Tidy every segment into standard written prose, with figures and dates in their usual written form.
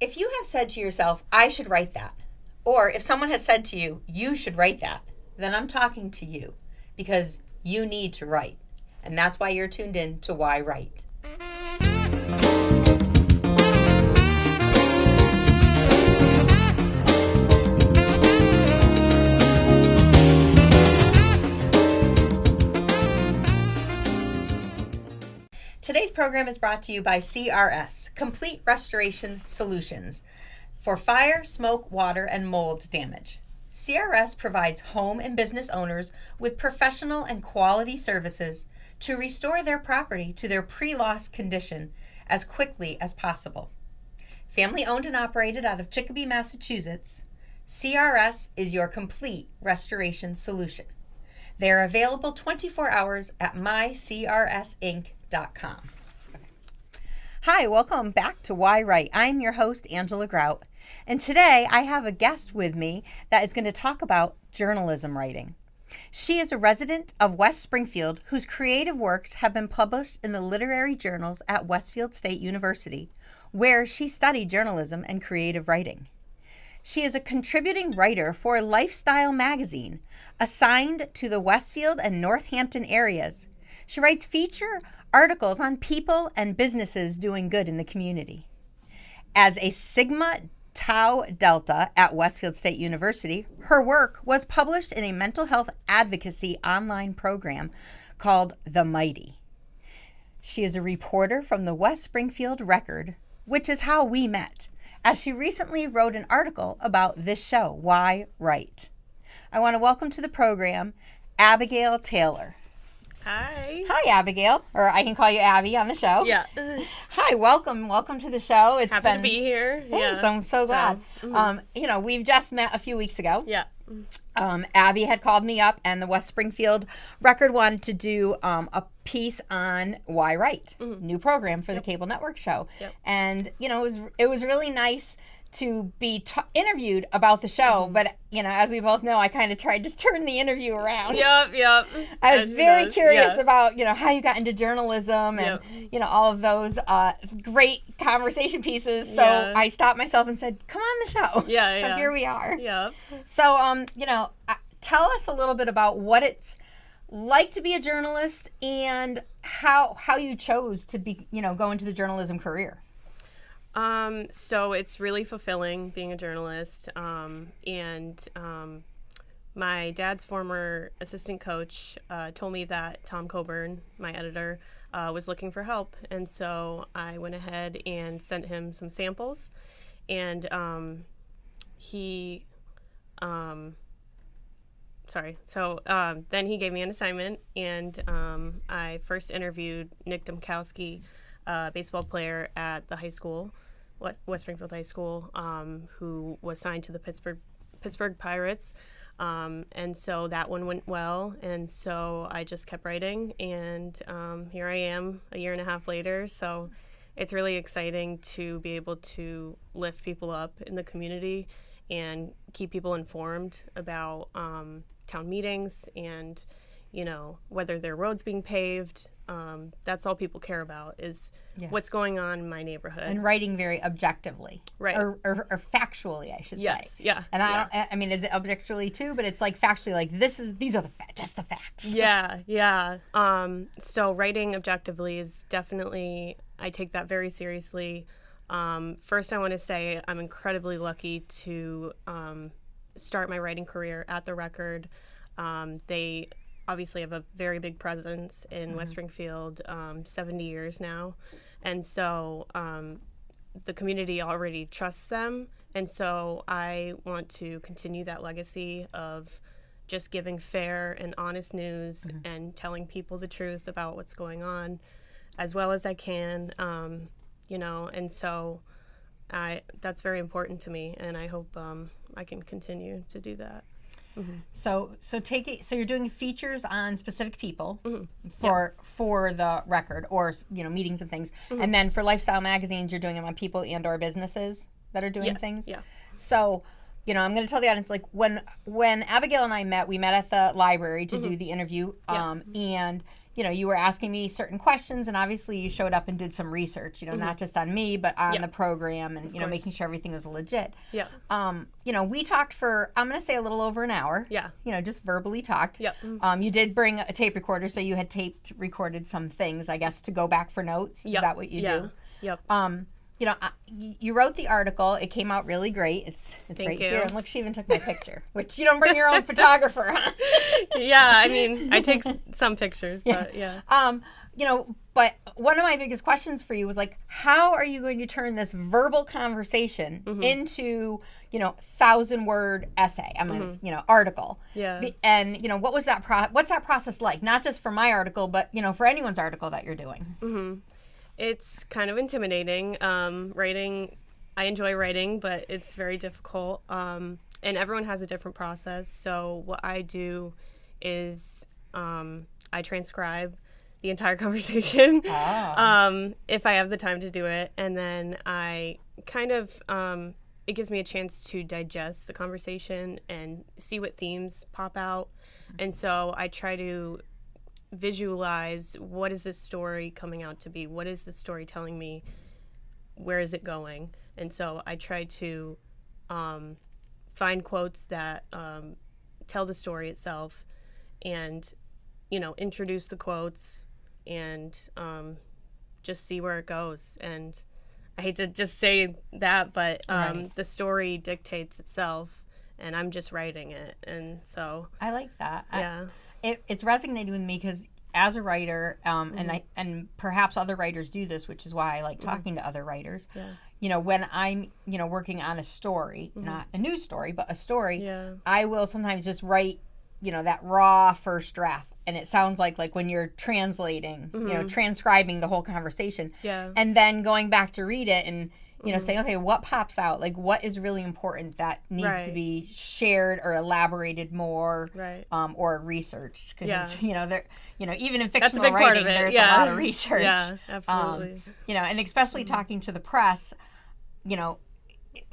If you have said to yourself, I should write that, or if someone has said to you, you should write that, then I'm talking to you because you need to write. And that's why you're tuned in to yWrite. Today's program is brought to you by CRS, Complete Restoration Solutions, for fire, smoke, water, and mold damage. CRS provides home and business owners with professional and quality services to restore their property to their pre-loss condition as quickly as possible. Family owned and operated out of Chicopee, Massachusetts, CRS is your complete restoration solution. They are available 24 hours at mycrsinc.com. Hi, welcome back to yWrite. I'm your host, Angela Grout, and today I have a guest with me that is going to talk about journalism writing. She is a resident of West Springfield whose creative works have been published in the literary journals at Westfield State University, where she studied journalism and creative writing. She is a contributing writer for Lifestyle magazine, assigned to the Westfield and Northampton areas. She writes feature articles on people and businesses doing good in the community. As a Sigma Tau Delta at Westfield State University, her work was published in a mental health advocacy online program called The Mighty. She is a reporter from the West Springfield Record, which is how we met, as she recently wrote an article about this show, yWrite. I want to welcome to the program Abigail Taylor. Hi. Hi, Abigail, or I can call you Abby on the show. Yeah. Hi, welcome to the show. It's Happy to be here. Thanks, Yeah. I'm so glad. We've just met a few weeks ago. Yeah. Abby had called me up, and the West Springfield Record wanted to do a piece on yWrite, new program for the cable network show. Yep. And it was really nice to be interviewed about the show, but as we both know, I kind of tried to turn the interview around. Yep. I was very curious about how you got into journalism and all of those great conversation pieces. So I stopped myself and said, "Come on the show." So here we are. Yep. So tell us a little bit about what it's like to be a journalist and how you chose to be go into the journalism career. So it's really fulfilling being a journalist. My dad's former assistant coach told me that Tom Coburn, my editor, was looking for help. And so I went ahead and sent him some samples. And then he gave me an assignment. And I first interviewed Nick Domkowski, baseball player at the high school, West Springfield High School, who was signed to the Pittsburgh Pirates. And so that one went well. And so I just kept writing. And here I am a year and a half later. So it's really exciting to be able to lift people up in the community and keep people informed about town meetings and, whether their roads being paved. That's all people care about is what's going on in my neighborhood. And writing very objectively. Right. Or factually, I should say. Yes, yeah. And is it objectively too? But it's like factually, like these are just the facts. Yeah. So writing objectively is definitely, I take that very seriously. First, I want to say I'm incredibly lucky to start my writing career at the Record. They obviously have a very big presence in West Springfield, 70 years now. And so the community already trusts them. And so I want to continue that legacy of just giving fair and honest news and telling people the truth about what's going on as well as I can, and so that's very important to me. And I hope I can continue to do that. So you're doing features on specific people for the Record, or meetings and things, and then for Lifestyle magazines you're doing them on people and or businesses that are doing things. So I'm going to tell the audience, like when Abigail and I met, we met at the library to do the interview, and you were asking me certain questions, and obviously you showed up and did some research, not just on me, but on the program, and, making sure everything was legit. Yeah. We talked for, I'm going to say a little over an hour. Yeah. Just verbally talked. Yep. You did bring a tape recorder, so you had recorded some things, I guess, to go back for notes. Is that what you do? Yep. You wrote the article. It came out really great. It's Thank right you. here. And look, she even took my picture, which you don't bring your own photographer, huh? Yeah, I mean, I take some pictures, but yeah. But one of my biggest questions for you was like, how are you going to turn this verbal conversation into, 1,000-word essay? I mean, article. Yeah. And what was that what's that process like? Not just for my article, but for anyone's article that you're doing. Mm-hmm. It's kind of intimidating. Writing, I enjoy writing, but it's very difficult. And everyone has a different process. So what I do is I transcribe the entire conversation if I have the time to do it. And then I kind of, it gives me a chance to digest the conversation and see what themes pop out. And so I try to visualize, what is this story coming out to be? What is the story telling me? Where is it going? And so I try to find quotes that tell the story itself, and introduce the quotes, and just see where it goes. And I hate to just say that, but the story dictates itself, and I'm just writing it. And so I like that. Yeah. It's resonating with me because as a writer, and perhaps other writers do this, which is why I like talking to other writers. Yeah. When I'm working on a story, not a news story, but a story, I will sometimes just write that raw first draft, and it sounds like when you're translating, transcribing the whole conversation, and then going back to read it and say, okay, what pops out? Like, what is really important that needs to be shared or elaborated more, or researched? Because there, even in fictional writing, there's a lot of research. Yeah, absolutely. And especially talking to the press,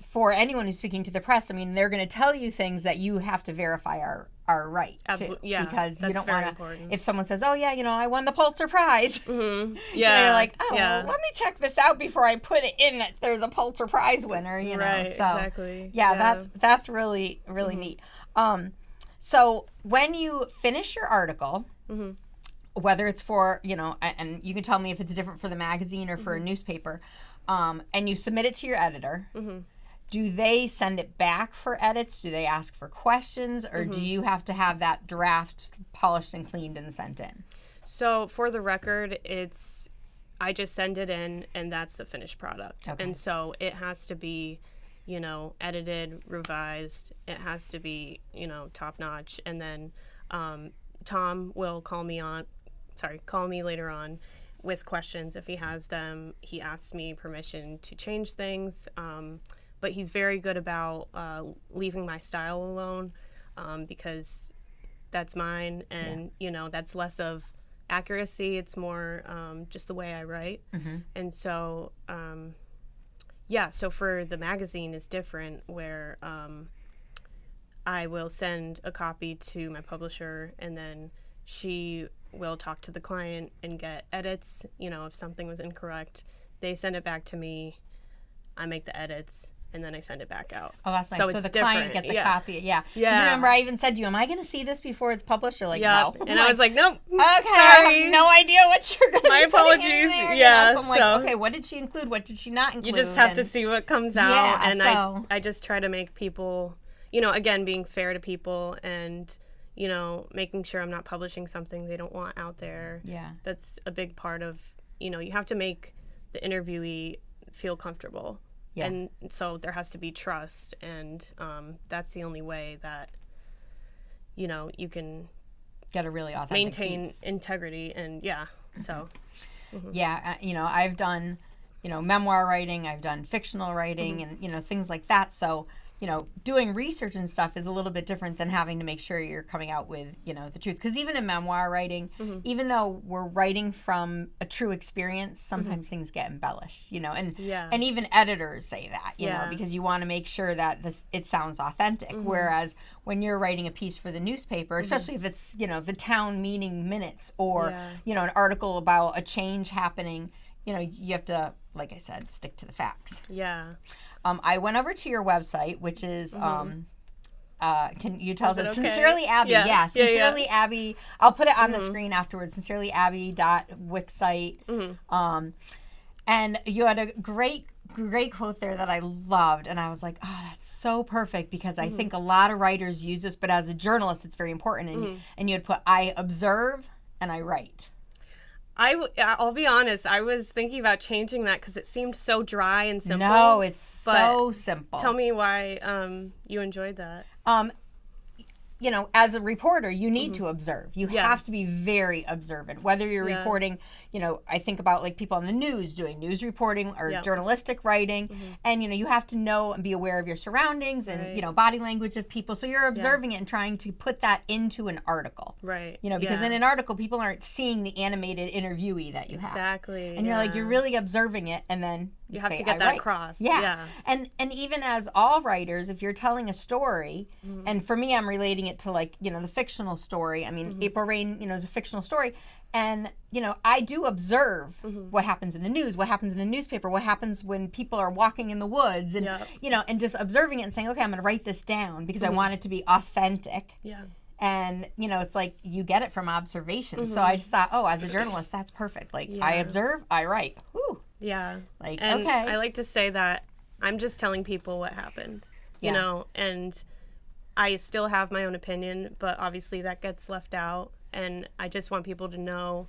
for anyone who's speaking to the press, I mean, they're going to tell you things that you have to verify are right. Absolutely. Yeah, because you don't want to. If someone says, "Oh yeah, I won the Pulitzer Prize," yeah, you're like, "Oh, well, let me check this out before I put it in that there's a Pulitzer Prize winner." Right, so exactly. Yeah, that's really neat. So when you finish your article, whether it's for and you can tell me if it's different for the magazine or for a newspaper, and you submit it to your editor. Do they send it back for edits? Do they ask for questions? Or do you have to have that draft polished and cleaned and sent in? So for the record, I just send it in, and that's the finished product. Okay. And so it has to be, edited, revised. It has to be, top notch. And then Tom will call me later on with questions if he has them. He asks me permission to change things. But he's very good about leaving my style alone, because that's mine, and that's less of accuracy. It's more just the way I write. And so so for the magazine is different, where I will send a copy to my publisher, and then she will talk to the client and get edits. If something was incorrect, they send it back to me, I make the edits, and then I send it back out. Oh, that's nice. So the different. client gets a copy. Yeah. Because remember, I even said to you, am I going to see this before it's published? You're like, no. And I was like, nope. Okay. I have no idea what you're going to My apologies. In there, Yeah. So I'm like, okay, what did she include? What did she not include? You just have to see what comes out. Yeah, and I just try to make people, again, being fair to people, and, making sure I'm not publishing something they don't want out there. Yeah. That's a big part of, you have to make the interviewee feel comfortable. Yeah. And so there has to be trust, and that's the only way that, you can get a really authentic maintain piece. Integrity, and so. Yeah, I've done, memoir writing, I've done fictional writing, and, things like that. So, doing research and stuff is a little bit different than having to make sure you're coming out with, the truth. Because even in memoir writing, even though we're writing from a true experience, sometimes things get embellished, and even editors say that, you know, because you want to make sure that it sounds authentic. Whereas when you're writing a piece for the newspaper, especially if it's, the town meeting minutes or, an article about a change happening, you have to, like I said, stick to the facts. Yeah. I went over to your website, which is, can you tell us? It okay? Sincerely Abby. Yeah. Sincerely Abby. I'll put it on the screen afterwards. SincerelyAbby.wixsite. And you had a great quote there that I loved. And I was like, oh, that's so perfect, because I think a lot of writers use this, but as a journalist, it's very important. And you had put, I observe and I write. I'll be honest, I was thinking about changing that because it seemed so dry and simple. No, it's so simple. Tell me why you enjoyed that. As a reporter, you need to observe. You have to be very observant. Whether you're reporting, I think about like people on the news doing news reporting or journalistic writing. And, you have to know and be aware of your surroundings and, body language of people. So you're observing it and trying to put that into an article. Right. Because in an article, people aren't seeing the animated interviewee that you have. Exactly. And you're like, you're really observing it, and then you have say, to get that across. Yeah. And even as all writers, if you're telling a story, and for me, I'm relating it to like, the fictional story. I mean, April Rain, is a fictional story. And, I do observe what happens in the news, what happens in the newspaper, what happens when people are walking in the woods and, and just observing it and saying, okay, I'm going to write this down because I want it to be authentic. Yeah. And, it's like you get it from observation. So I just thought, oh, as a journalist, that's perfect. Like I observe, I write. Whew. Yeah. Like, and okay. I like to say that I'm just telling people what happened, and I still have my own opinion, but obviously that gets left out, and I just want people to know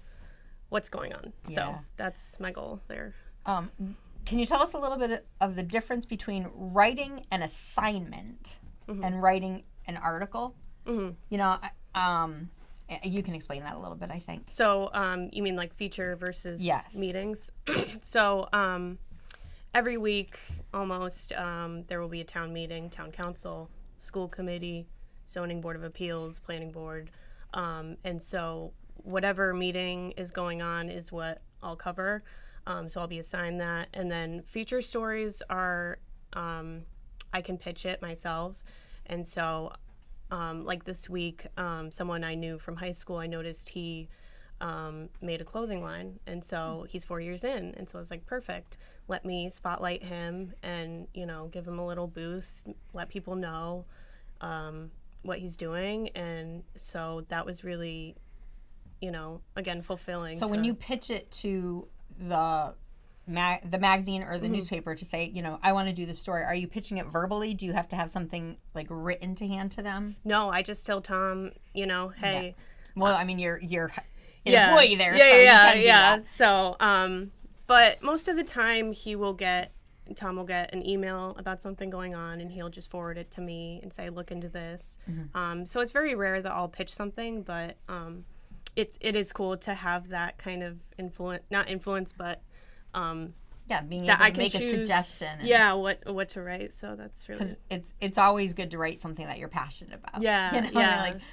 what's going on. Yeah. So that's my goal there. Can you tell us a little bit of the difference between writing an assignment and writing an article? You can explain that a little bit, I think. So you mean like feature versus meetings? So every week almost there will be a town meeting, town council, school committee, zoning board of appeals, planning board. And so whatever meeting is going on is what I'll cover. So I'll be assigned that. And then feature stories are, I can pitch it myself. And so like this week, someone I knew from high school, I noticed he made a clothing line. And so he's 4 years in. And so I was like, perfect. Let me spotlight him and, give him a little boost, let people know what he's doing. And so that was really, again, fulfilling. So when you pitch it to the magazine or the newspaper to say, I want to do the story, are you pitching it verbally? Do you have to have something like written to hand to them? No, I just tell Tom, hey. Yeah. Well, I mean, you're an employee there. Yeah, so you can do yeah. that. So, but most of the time Tom will get an email about something going on, and he'll just forward it to me and say, look into this. So it's very rare that I'll pitch something, but it is cool to have that kind of not influence, but being able to make a suggestion. What to write. So that's really, because it's always good to write something that you're passionate about.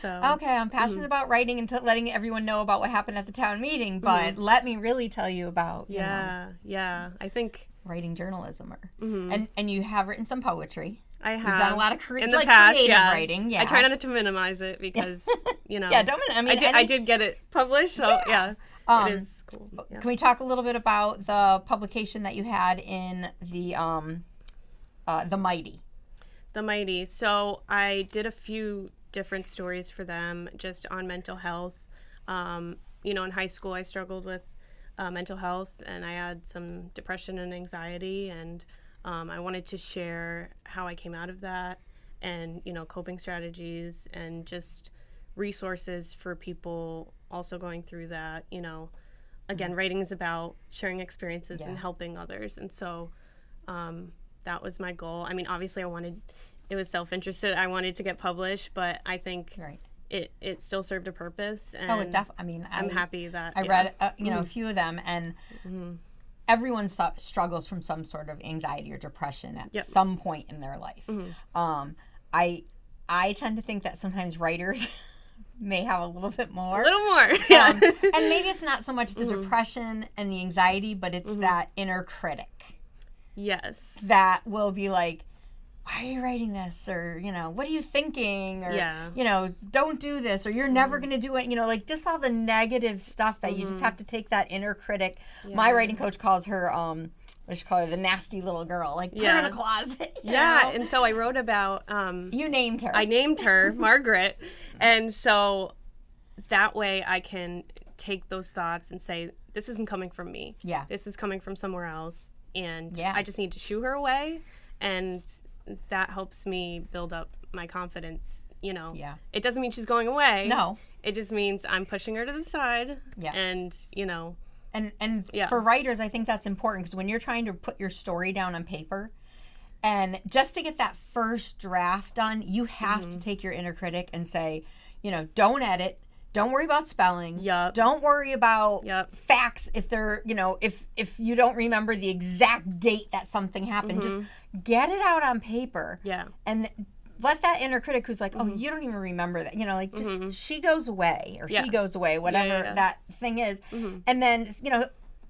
So okay, I'm passionate about writing and letting everyone know about what happened at the town meeting, but let me really tell you about I think writing journalism, and you have written some poetry. I have. You've done a lot of in the past, creative writing. Yeah, I try not to minimize it because I did get it published, so it is cool. Yeah. Can we talk a little bit about the publication that you had in the Mighty? The Mighty. So I did a few different stories for them, just on mental health. In high school I struggled with mental health, and I had some depression and anxiety, and I wanted to share how I came out of that, and coping strategies and just resources for people also going through that. Again, writing is about sharing experiences and helping others, and so that was my goal. I mean, obviously it was self-interested, I wanted to get published, but I think it still served a purpose. And it definitely. I mean, I'm happy that I read a few of them, and everyone struggles from some sort of anxiety or depression at Yep. some point in their life. I tend to think that sometimes writers may have a little bit more. A little more, yeah. And maybe it's not so much the depression and the anxiety, but it's that inner critic. Yes. That will be like, why are you writing this? Or, what are you thinking? Or, don't do this. Or you're never going to do it. Like just all the negative stuff that you just have to take that inner critic. Yeah. My writing coach calls her, what she call her, the nasty little girl. Like, put her in a closet. You know? And so I wrote about... you named her. I named her Margaret. And so that way I can take those thoughts and say, this isn't coming from me. Yeah. This is coming from somewhere else. And I just need to shoo her away. And that helps me build up my confidence, Yeah. It doesn't mean she's going away. No. It just means I'm pushing her to the side. Yeah. And, And for writers, I think that's important because when you're trying to put your story down on paper, and just to get that first draft done, you have to take your inner critic and say, don't edit. Don't worry about spelling. Yep. Don't worry about facts if they're, if you don't remember the exact date that something happened. Just get it out on paper. Yeah. And let that inner critic who's like, oh, you don't even remember that. Just she goes away or he goes away, whatever that thing is. And then,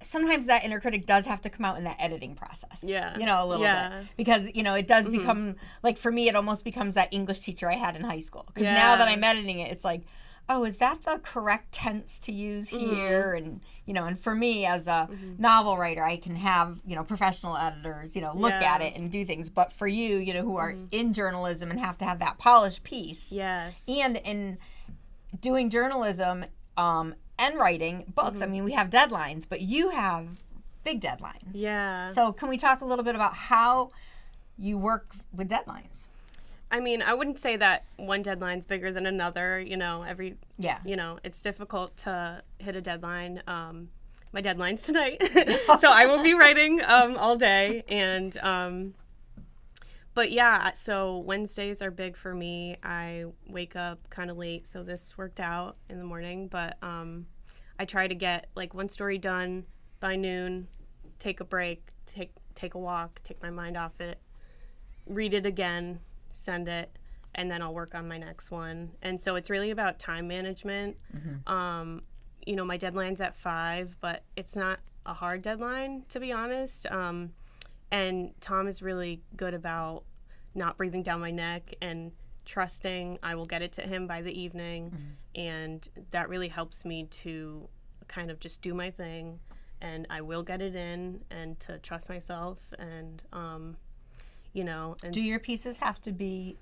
sometimes that inner critic does have to come out in that editing process. Yeah. A little bit. Because, it does become, like for me, it almost becomes that English teacher I had in high school. Because now that I'm editing it, it's like, oh, is that the correct tense to use here? And, and for me as a novel writer, I can have, professional editors, look at it and do things. But for you, who are in journalism and have to have that polished piece. Yes. And in doing journalism and writing books, I mean, we have deadlines, but you have big deadlines. Yeah. So can we talk a little bit about how you work with deadlines? I mean, I wouldn't say that one deadline's bigger than another, it's difficult to hit a deadline. My deadline's tonight, so I will be writing all day. And, but yeah, so Wednesdays are big for me. I wake up kind of late, so this worked out in the morning, but I try to get like one story done by noon, take a break, take a walk, take my mind off it, read it again, send it, and then I'll work on my next one. And so it's really about time management. My deadline's at 5, but it's not a hard deadline, to be honest. And Tom is really good about not breathing down my neck and trusting I will get it to him by the evening. And that really helps me to kind of just do my thing, and I will get it in, and to trust myself. And and do your pieces have to be,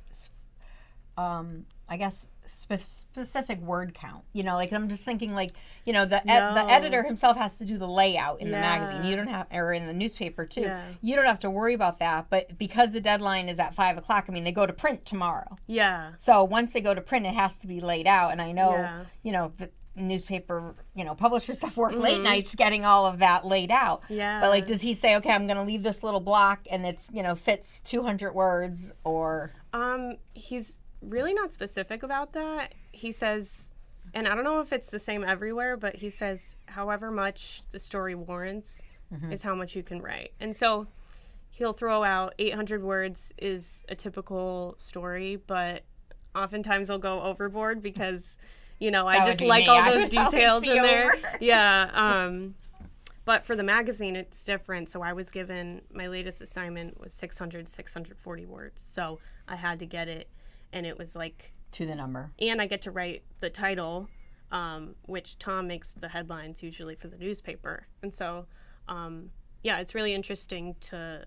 I guess, specific word count? Like I'm just thinking, like the editor himself has to do the layout in the magazine. You don't have, or in the newspaper too. Yeah. You don't have to worry about that. But because the deadline is at 5 o'clock, I mean, they go to print tomorrow. Yeah. So once they go to print, it has to be laid out. And I know, the newspaper, publisher stuff work late nights getting all of that laid out. Yeah. But like, does he say, okay, I'm going to leave this little block and it's, fits 200 words or? He's really not specific about that. He says, and I don't know if it's the same everywhere, but he says, however much the story warrants is how much you can write. And so he'll throw out 800 words is a typical story, but oftentimes I'll go overboard because I just like all those details in there. Yeah. But for the magazine, it's different. So I was given, my latest assignment was 640 words. So I had to get it, and it was like... to the number. And I get to write the title, which Tom makes the headlines usually for the newspaper. And so, it's really interesting to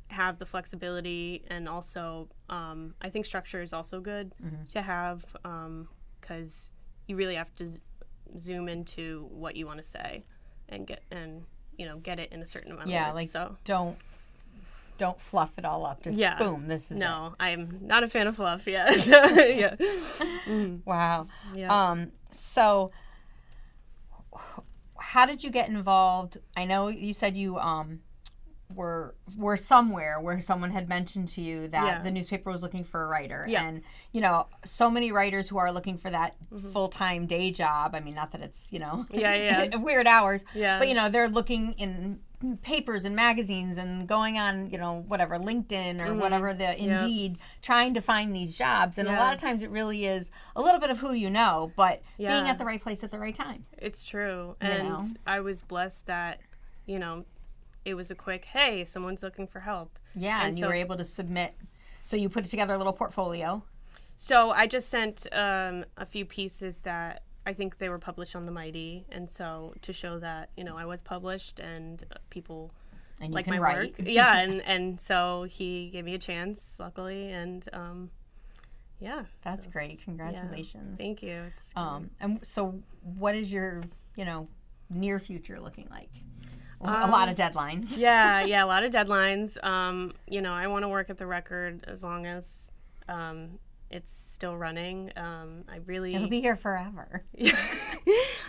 have the flexibility, and also I think structure is also good to have, because you really have to zoom into what you want to say and get it in a certain amount of words. Like, so don't fluff it all up. Just boom, this is No, I'm not a fan of fluff. Yeah. So, yeah. Wow. Yeah. So how did you get involved? I know you said you were somewhere where someone had mentioned to you that the newspaper was looking for a writer. Yeah. And, so many writers who are looking for that full-time day job. I mean, not that it's, weird hours. Yeah. But, they're looking in papers and magazines and going on, whatever, LinkedIn or whatever, the Indeed, trying to find these jobs. And a lot of times it really is a little bit of who you know, but being at the right place at the right time. It's true. And I was blessed that, it was a quick, hey, someone's looking for help. Yeah, and you were able to submit. So you put together a little portfolio. So I just sent a few pieces that I think they were published on the Mighty, and so to show that I was published and people like my work. Yeah, and so he gave me a chance, luckily, and that's great. Congratulations. Yeah, thank you. And so what is your near future looking like? A lot of deadlines. yeah, a lot of deadlines. I want to work at the Record as long as it's still running. It'll be here forever.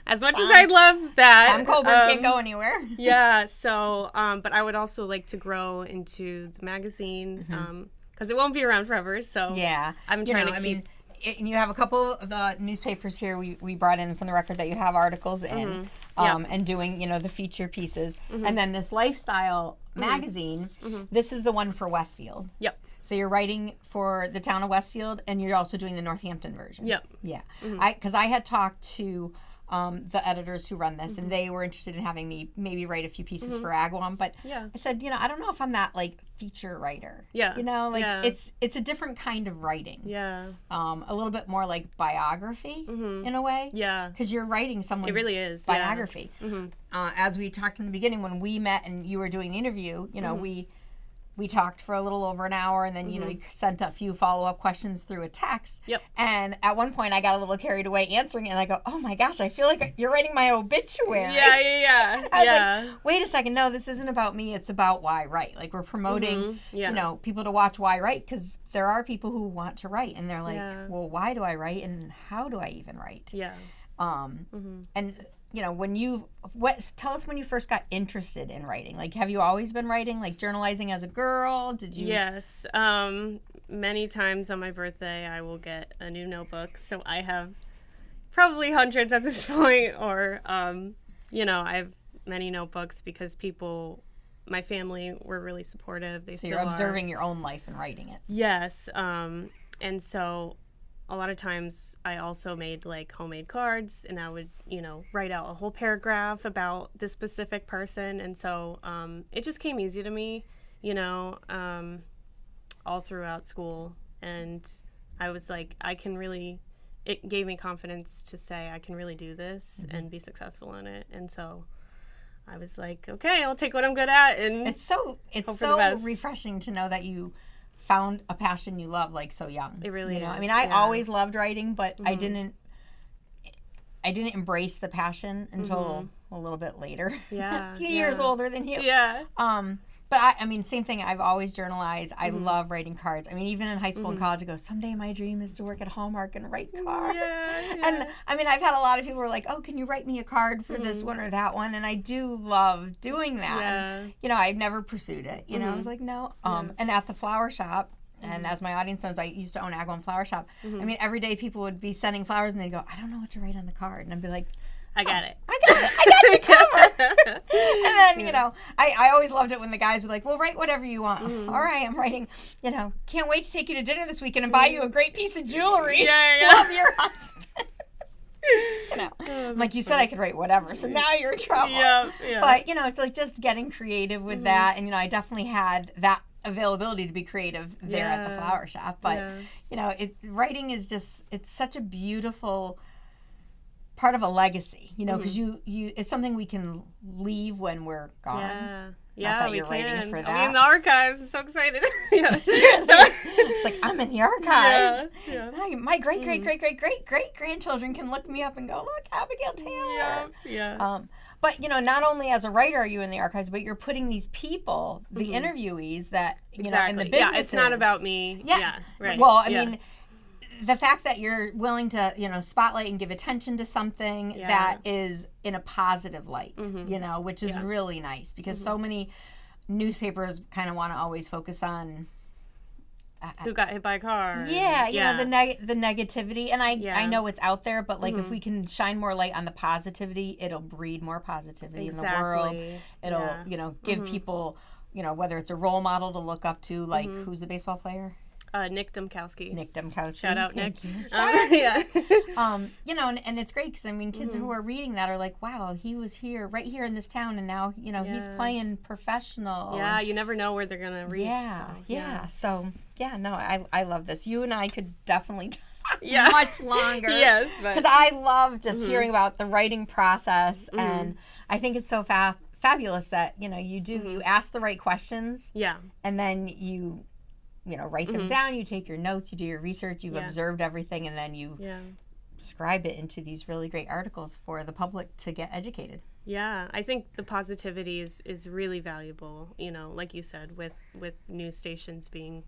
As much as I'd love that. Tom Colbert can't go anywhere. Yeah. So, but I would also like to grow into the magazine because it won't be around forever. So yeah, I'm trying to keep. You have a couple of the newspapers here we brought in from the Record that you have articles in, and doing the feature pieces, and then this lifestyle magazine. This is the one for Westfield. Yep. So you're writing for the town of Westfield, and you're also doing the Northampton version. Yep. Yeah. Because I had talked to the editors who run this, and they were interested in having me maybe write a few pieces for Agawam, but I said, I don't know if I'm that feature writer. Yeah. It's a different kind of writing. Yeah. A little bit more like biography in a way. Yeah. Because you're writing someone's it really is. biography. As we talked in the beginning when we met and you were doing the interview, we talked for a little over an hour, and then you sent a few follow-up questions through a text. Yep. And at one point I got a little carried away answering it, and I go, oh my gosh, I feel like you're writing my obituary. Yeah. I was like, wait a second, no, this isn't about me, it's about yWrite. We're promoting people to watch yWrite, because there are people who want to write, and they're like, well, why do I write, and how do I even write? Yeah. And tell us when you first got interested in writing. Have you always been writing, journalizing as a girl? Did you? Yes. Many times on my birthday, I will get a new notebook. So I have probably hundreds at this point, or, I have many notebooks because my family were really supportive. So you're observing your own life and writing it. Yes. And so a lot of times I also made homemade cards, and I would, write out a whole paragraph about this specific person. And so it just came easy to me, all throughout school. And I was like, it gave me confidence to say I can really do this and be successful in it. And so I was like, okay, I'll take what I'm good at. And it's so refreshing to know that you found a passion you love so young. It really is. I always loved writing, but I didn't embrace the passion until a little bit later. Yeah. A few years older than you. Yeah. But same thing. I've always journalized. I love writing cards. Even in high school and college, I go, someday my dream is to work at Hallmark and write cards. Yeah. And I've had a lot of people who are like, oh, can you write me a card for this one or that one? And I do love doing that. Yeah. And, I've never pursued it. I was like, no. And at the flower shop, and as my audience knows, I used to own Agawam Flower Shop. Every day people would be sending flowers, and they'd go, I don't know what to write on the card. And I'd be like, I got it. I got you covered. And then, I always loved it when the guys were like, well, write whatever you want. All right, I'm writing, can't wait to take you to dinner this weekend and buy you a great piece of jewelry. Yeah. Love your husband. Like you said, I could write whatever, so now you're in trouble. Yeah. But, it's just getting creative with that. And, I definitely had that availability to be creative there at the flower shop. But, writing is just, it's such a beautiful part of a legacy, because you it's something we can leave when we're gone. Yeah, that you're writing for that. I'll be in the archives. I'm so excited. It's like, I'm in the archives. Yeah. My great grandchildren can look me up and go, look, Abigail Taylor. Yeah. But, not only as a writer are you in the archives, but you're putting these people, the interviewees that, in the businesses. Yeah, it's not about me. Yeah, right. Well, I mean, the fact that you're willing to, spotlight and give attention to something that is in a positive light, which is really nice, because so many newspapers kind of want to always focus on, who got hit by a car. Yeah, you know, the negativity. And I know it's out there, but like if we can shine more light on the positivity, it'll breed more positivity in the world. It'll, you know, give people, you know, whether it's a role model to look up to, like who's the baseball player? Nick Dumkowski. Nick Dumkowski. Shout out, Nick. Yeah. You know, and it's great because, I mean, kids who are reading that are like, wow, he was here, right here in this town, and now, you know, he's playing professional. Yeah, you never know where they're going to reach. So, no, I love this. You and I could definitely talk much longer. Yes. Because I love just hearing about the writing process, and I think it's so fabulous that, you know, you ask the right questions. Yeah. And then you know, write them down, you take your notes, you do your research, you've observed everything, and then you scribe it into these really great articles for the public to get educated. Yeah, I think the positivity is really valuable, you know, like you said, with news stations being,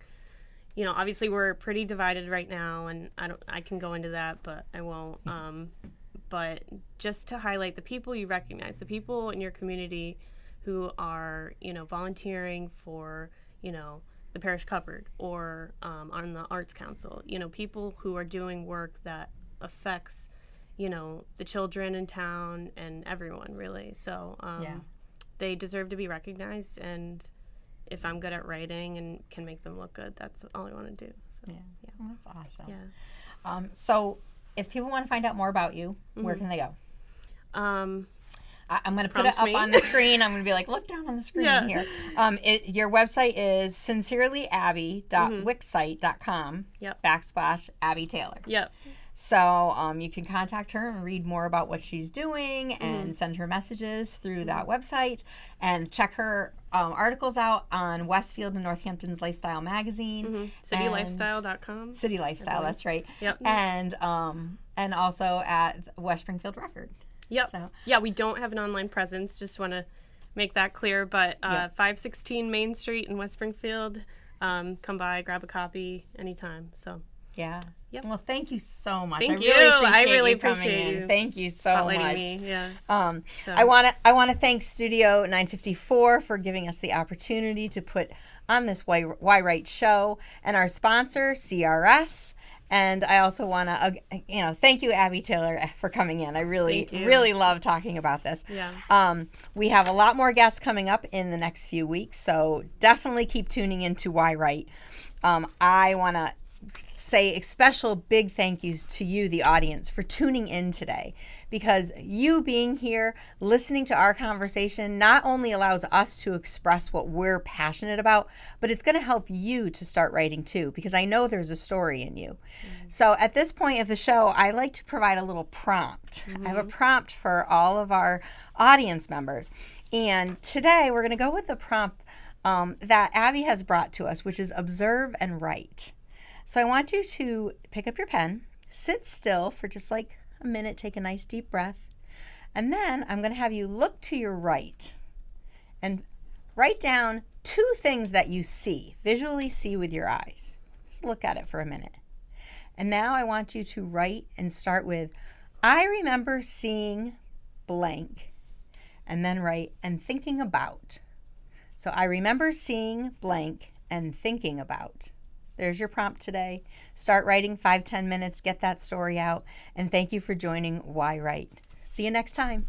you know, obviously we're pretty divided right now, and I can go into that, but I won't. But just to highlight the people you recognize, the people in your community who are, you know, volunteering for, you know, the parish cupboard or on the Arts Council, you know, people who are doing work that affects, you know, the children in town and everyone really. So they deserve to be recognized, and if I'm good at writing and can make them look good, that's all I want to do. So, Well, that's awesome. Yeah. So if people want to find out more about you, where can they go? I'm going to put it up on the screen. I'm going to be like, look down on the screen here. Your website is sincerelyabby.wixsite.com /Abby Taylor. Yep. So you can contact her and read more about what she's doing and send her messages through that website, and check her articles out on Westfield and Northampton's Lifestyle Magazine. CityLifestyle.com. City Lifestyle, that's right. Yep. And also at West Springfield Record. Yep. So. Yeah, we don't have an online presence. Just want to make that clear. But 516 Main Street in West Springfield. Come by, grab a copy anytime. So. Yeah. Yep. Well, thank you so much. Thank you. I really appreciate you. Thank you so much. Me. Yeah. I want to thank Studio 954 for giving us the opportunity to put on this yWrite show, and our sponsor CRS. And I also want to, thank you, Abby Taylor, for coming in. I really love talking about this. Yeah. We have a lot more guests coming up in the next few weeks, so definitely keep tuning into yWrite. I want to say a special big thank yous to you, the audience, for tuning in today, because you being here, listening to our conversation, not only allows us to express what we're passionate about, but it's going to help you to start writing too, because I know there's a story in you. So at this point of the show, I like to provide a little prompt. I have a prompt for all of our audience members, and today we're going to go with the prompt that Abby has brought to us, which is observe and write. So I want you to pick up your pen, sit still for just like a minute, take a nice deep breath, and then I'm going to have you look to your right and write down 2 things that you visually see with your eyes. Just look at it for a minute. And now I want you to write and start with, I remember seeing blank, and then write and thinking about. So I remember seeing blank and thinking about. There's your prompt today. Start writing 5-10 minutes, get that story out, and thank you for joining yWrite. See you next time.